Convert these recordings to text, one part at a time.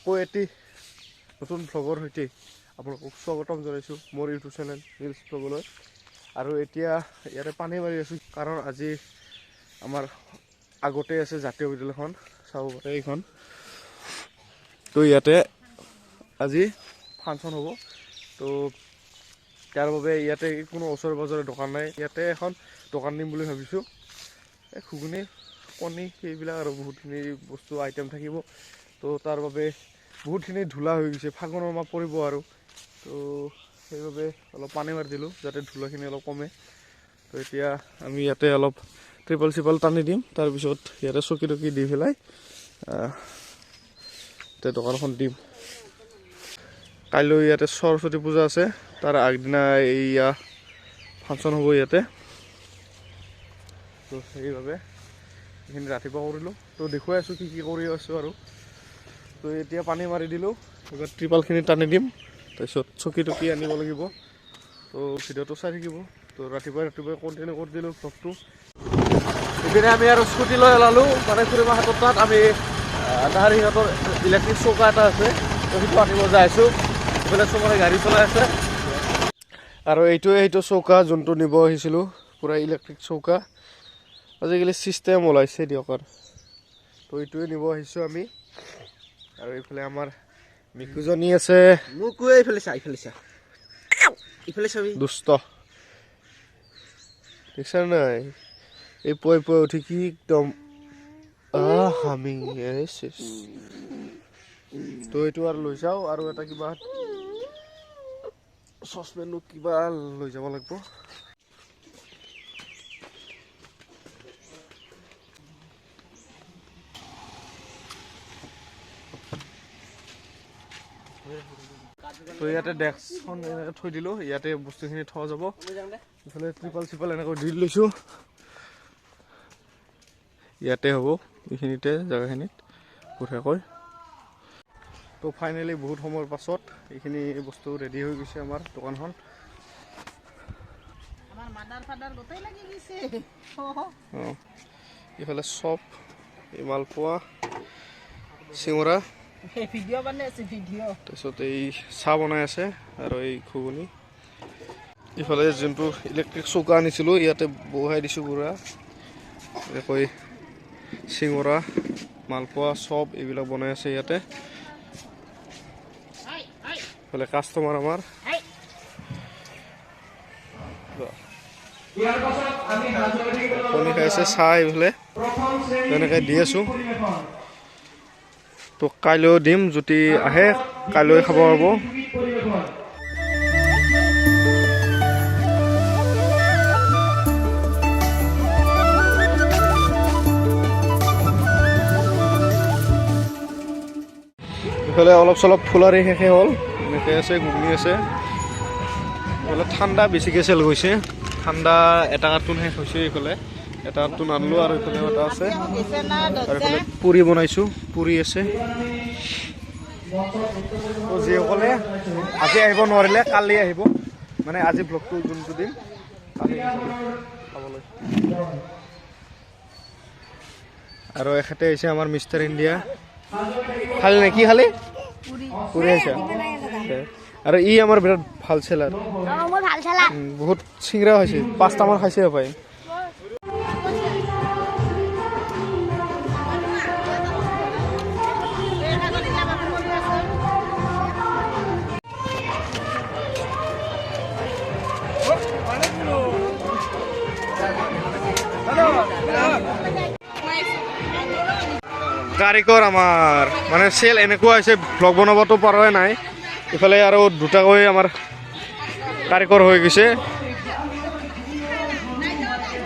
আকৌ এটি নতুন ভ্লগৰ সৈতে আপোনালোকক স্বাগতম জনাইছোঁ মোৰ ইউটিউব চেনেল ৰিলছ ভ্লগলৈ। আৰু এতিয়া ইয়াতে পানী মাৰি আছোঁ কাৰণ আজি আমাৰ আগতে আছে জাতীয় বিদ্যালয়খন, চাব পাৰে এইখন। তো ইয়াতে আজি ফাংচন হ'ব। তো তাৰ বাবে ইয়াতে কোনো ওচৰে পাজৰে দোকান নাই। ইয়াতে এখন দোকান দিম বুলি ভাবিছোঁ। এই ঘুগুনি কণী সেইবিলাক আৰু বহুতখিনি বস্তু আইটেম থাকিব। তো তাৰ বাবে বহুতখিনি ধূলা হৈ গৈছে, ফাগুনৰ মাহ পৰিব আৰু তো সেইবাবে অলপ পানী মাৰি দিলোঁ যাতে ধূলাখিনি অলপ কমে। তো এতিয়া আমি ইয়াতে অলপ ত্ৰিপাল টানি দিম, তাৰপিছত ইয়াতে চকী টকী দি পেলাই এতিয়া দোকানখন দিম। কাইলৈ ইয়াতে সৰস্বতী পূজা আছে, তাৰ আগদিনা এইয়া ফাংচন হ'ব ইয়াতে। তো সেইবাবে এইখিনি ৰাতিপুৱা কৰিলোঁ। তো দেখুৱাই আছোঁ কি কৰি আছোঁ আৰু। তো এতিয়া পানী মাৰি দিলোঁ, এইবাৰ ত্ৰিপালখিনি টানি দিম, তাৰপিছত চকী টকী আনিব লাগিব। তো ভিডিঅ'টো চাই থাকিব। তো ৰাতিপুৱাই কণ্টিনিউ কৰি দিলোঁ ভ্লগটো। ইপিনে আমি আৰু স্কুটি লৈ ওলালোঁ, মানে খুৰীমাহঁতৰ তাত আমি তাহাৰ সিহঁতৰ ইলেক্ট্ৰিক চৌকা এটা আছে, তো সেইটো আনিব যাই আছোঁ। এইফালে চবৰে গাড়ী চলাই আছে। আৰু এইটো চৌকা যোনটো নিব আহিছিলোঁ, পূৰা ইলেক্ট্ৰিক চৌকা। আজিকালি ছিষ্টেম ওলাইছে দিয়ক আৰু। তো এইটোৱে নিব আহিছোঁ আমি। আৰু এইফালে আমাৰ মিকুজনী আছে, দুষ্ট দেখিছা নাই? এই পুৱাই উঠি কি একদম হামি। তো এইটো আৰু লৈ যাওঁ, আৰু এটা কিবা চচপেনো কিবা লৈ যাব লাগিব। তো ইয়াতে ডেস্কখন এনেকৈ থৈ দিলোঁ, ইয়াতে বস্তুখিনি থোৱা যাব। ইফালে ত্ৰিপাল এনেকৈ দি লৈছোঁ, ইয়াতে হ'ব এইখিনিতে জেগাখিনিত বঢ়িয়াকৈ। তো ফাইনেলি বহুত সময়ৰ পাছত এইখিনি বস্তু ৰেডি হৈ গৈছে আমাৰ দোকানখন। ইফালে চপ, এই মালপোৱা, চিঙৰা, তাৰপিছত এই চাহ বনাই আছে, আৰু এই ঘুগুনি। ইফালে যোনটো ইলেক্ট্ৰিক চৌকা আনিছিলোঁ ইয়াতে বহাই দিছোঁ পুৰা। এনেকৈ চিঙৰা, মালপোৱা, চপ এইবিলাক বনাই আছে ইয়াতে। ইফালে কাষ্টমাৰ আমাৰ কণী খাইছে, চাহ এইফালে তেনেকৈ দি আছোঁ। তো কাইলৈও দিম, যদি আহে কাইলৈ খাব পাব। এইফালে অলপ চলপ ফুলাৰি শেষে হ'ল, এনেকৈ আছে, ঘুগুনি আছে। এইফালে ঠাণ্ডা বেছিকৈ চেল গৈছে, ঠাণ্ডা এটা কাৰ্টুন শেষ হৈছে। এইফালে এটা কাৰ্টুন আনিলোঁ, আৰু এইফালে এটা আছে। আৰু এইফালে পুৰি বনাইছোঁ, পুৰি আছে। তো যিসকলে আজি আহিব নোৱাৰিলে কালি আহিব, মানে আজি ভ্লগটো যোনটো দিম কালি খাবলৈ। আৰু এখেতে আহিছে আমাৰ মিষ্টাৰ ইণ্ডিয়া। খালি নে কি খালি? পুৰি আহিছে। আৰু ই আমাৰ বিৰাট ভাল চেলাৰ, বহুত চিংৰা হৈছে, 5টামান খাইছে পাই। কাৰিকৰ আমাৰ মানে চেল এনেকুৱা হৈছে, ভ্লগ বনাবতো পৰাই নাই। ইফালে আৰু দুটাকৈ আমাৰ কাৰিকৰ হৈ গৈছে।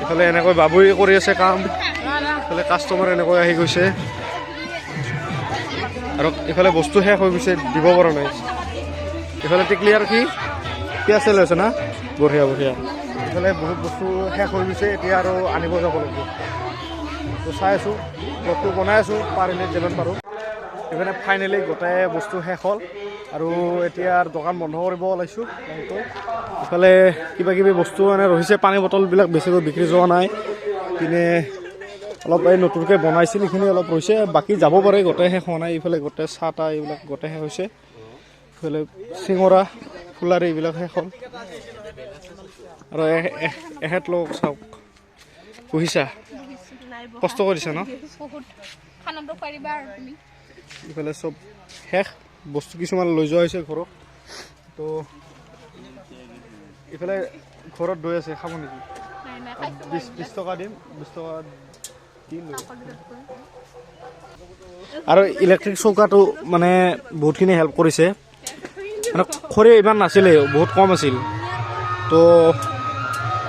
ইফালে এনেকৈ বাবুই কৰি আছে কাম, ইফালে কাষ্টমাৰ এনেকৈ আহি গৈছে, আৰু ইফালে বস্তু শেষ হৈ গৈছে, দিব পৰা নাই। ইফালে টিকলি আৰু কি পিঁয়াজ চেল হৈছে না, বঢ়িয়া। ইফালে বহুত বস্তু শেষ হৈ গৈছে, এতিয়া আৰু আনিব যাব লাগিব। তো চাই আছোঁ, ব্লগটো বনাই আছোঁ, পাৰিলে যিমান পাৰোঁ। ইফালে ফাইনেলি গোটেই বস্তু শেষ হ'ল, আৰু এতিয়া দোকান বন্ধ কৰিব ওলাইছোঁ। ইফালে কিবা কিবি বস্তু মানে ৰহিছে, পানী বটলবিলাক বেছিকৈ বিক্ৰী যোৱা নাই। পিনে অলপ এই নতুনকৈ বনাইছিল এইখিনি অলপ হৈছে বাকী যাব পাৰে গোটেই শেষ হোৱা নাই এইফালে গোটেই চাহ তাহ এইবিলাক গোটেই শেষ হৈছে এইফালে চিঙৰা ফুলাৰ এইবিলাক শেষ হ'ল আৰু এখেত লোক চাওক বহিছা কষ্ট কৰিছা ন এইফালে চব শেষ বস্তু কিছুমান লৈ যোৱা হৈছে ঘৰত তো এইফালে ঘৰত দৈ আছে খাব নেকি 20 টকা দিম 20 টকা আৰু ইলেক্ট্ৰিক চৌকাটো মানে বহুতখিনি হেল্প কৰিছে মানে খৰি ইমান নাছিলে বহুত কম আছিল তো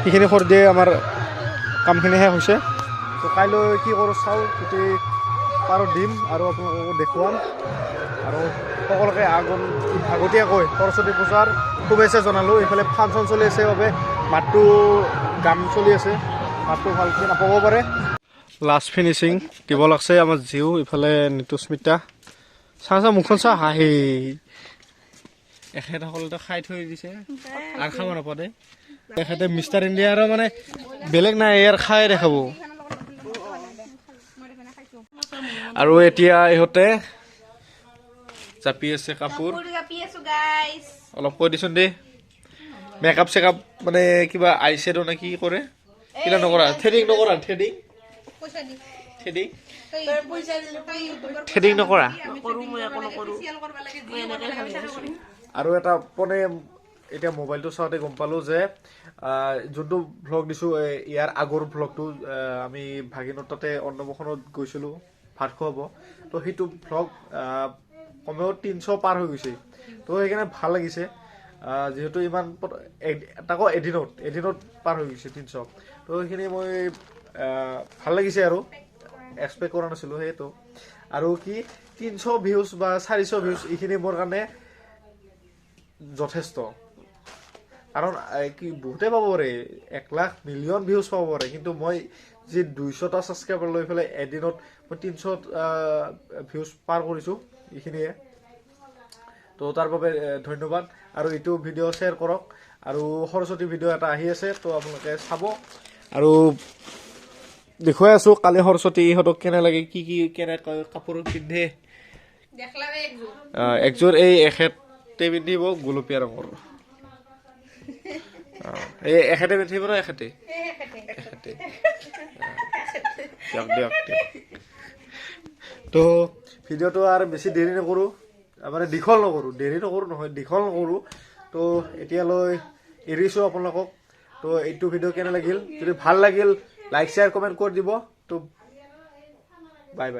সেইখিনি খৰি দিয়ে আমাৰ কামখিনি শেষ হৈছে তো কাইলৈ কি কৰোঁ চাওঁ গোটেই পাৰো দিম আৰু আপোনালোকক দেখুৱাম আৰু সকলোকে আগতীয়াকৈ সৰস্বতী পূজাৰ শুভেচ্ছা জনালোঁ এইফালে ফাংচন চলি আছে বাবে মাতটো গান চলি আছে মাতটো ভালকৈ নাপাব পাৰে লাষ্ট ফিনিচিং দিব লাগছে আমাৰ জিও ইফালে নিতুস্মিতা চা মুখখন চা হাঁহি এখেতসকলেতো খাই থৈ দিছে আৰু খাব নাপাতে এখেতে মিষ্টাৰ ইণ্ডিয়াৰ মানে বেলেগ নাই ইয়াৰ খাই দেখাব আৰু এতিয়া ইহঁতে জাপি আছে কাপোৰ অলপ কৈ দিছোন দেই মেকআপ চেকআপ মানে কিবা আই শ্বেডো নে কি কৰে কিবা নকৰা থ্ৰেডিং নকৰা থ্ৰেডিং নকৰা আৰু এটা মানে এতিয়া মোবাইলটো চাওঁতে গম পালোঁ যে যোনটো ভ্লগ দিছোঁ ইয়াৰ আগৰ ভ্লগটো আমি ভাগিনৰ তাতে অন্নপ্ৰসনত গৈছিলোঁ ভাত খুৱাব তো সেইটো ভ্লগ কমেও 300 পাৰ হৈ গৈছে তো সেইকাৰণে ভাল লাগিছে যিহেতু ইমান তাকো এদিনত পাৰ হৈ গৈছে 300 তো সেইখিনি মই ভাল লাগিছে আৰু এক্সপেক্ট কৰা নাছিলোঁ সেইটো আৰু কি 300 ভিউজ বা 400 ভিউজ এইখিনি মোৰ কাৰণে যথেষ্ট কাৰণ কি বহুতে পাব পাৰে 1 লাখ মিলিয়ন ভিউজ পাব পাৰে কিন্তু মই যি 200টা ছাবস্ক্ৰাইবাৰ লৈ পেলাই এদিনত মই 300 ভিউজ পাৰ কৰিছোঁ এইখিনিয়ে তো তাৰ বাবে ধন্যবাদ আৰু এইটো ভিডিঅ' শ্বেয়াৰ কৰক আৰু সৰস্বতী ভিডিঅ' এটা আহি আছে তো আপোনালোকে চাব আৰু দেখুৱাই আছোঁ কালি সৰস্বতী ইহঁতক কেনে লাগে কি কেনে কাপোৰ পিন্ধে একযোৰ এই এখেতে পিন্ধিব গুলপীয়া ৰঙৰ এই এখেতে পিন্ধিব ন এখেতে দিয়ক তো ভিডিঅ'টো আৰু বেছি দেৰি নকৰোঁ মানে দীঘল নকৰোঁ তো এতিয়ালৈ এৰিছোঁ আপোনালোকক তো এইটো ভিডিঅ' কেনে লাগিল যদি ভাল লাগিল লাইক শ্বেয়াৰ কমেণ্ট কৰি দিব তো বাই